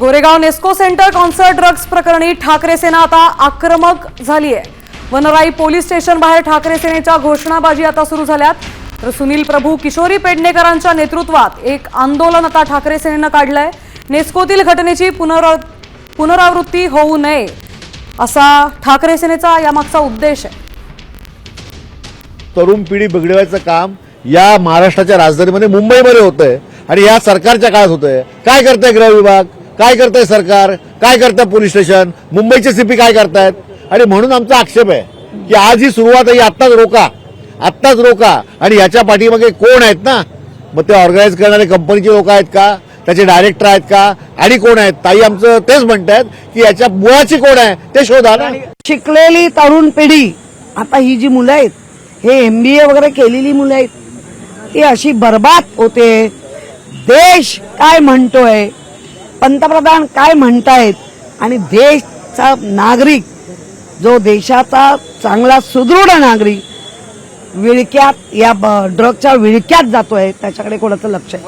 Goregaon Nesco centre concert drugs प्रकरणी ठाकरे सेना आता आक्रमक झाली आहे। वनराई पोलीस स्टेशन बाहेर ठाकरे सेनेच्या घोषणाबाजी आता सुरू झाल्यात। तर सुनील प्रभू किशोरी पेडणेकरांच्या नेतृत्वात एक आंदोलन आता ठाकरे सेनेनं काढलंय। नेस्कोतील घटनेची पुनरावृत्ती होऊ नये असा ठाकरे सेनेचा यामागचा उद्देश आहे। तरुण पिढी बिघडवायचं काम या महाराष्ट्राच्या राजधानीमध्ये मुंबईमध्ये होतंय आणि या सरकारच्या काळात होतंय। काय करतंय गृह विभाग, काय करतंय सरकार, काय करतंय पोलीस स्टेशन, मुंबईचे सीपी काय करतायत? आणि म्हणून आमचा आक्षेप आहे की आज ही सुरुवात आहे, आत्ताच रोका। आणि याच्या पाठीमागे कोण आहेत ना, मग ते ऑर्गनाईज करणारे कंपनीचे लोक आहेत का, त्याचे डायरेक्टर आहेत का, आणि कोण आहेत? ताई आमचं तेच म्हणतात की याच्या मुळाची कोण आहे ते शोधा ना। शिकलेली तरुण पिढी आता ही जी मुलं आहेत, हे MBA वगैरे केलेली मुलं आहेत, ती अशी बर्बाद होते। देश काय म्हणतोय, पंतप्रधान काय म्हणतायत, आणि देशचा नागरिक जो देशाचा चांगला सुदृढ नागरिक विळक्यात या ड्रगच्या विळक्यात जातोय, त्याच्याकडे कोणाचं लक्ष आहे?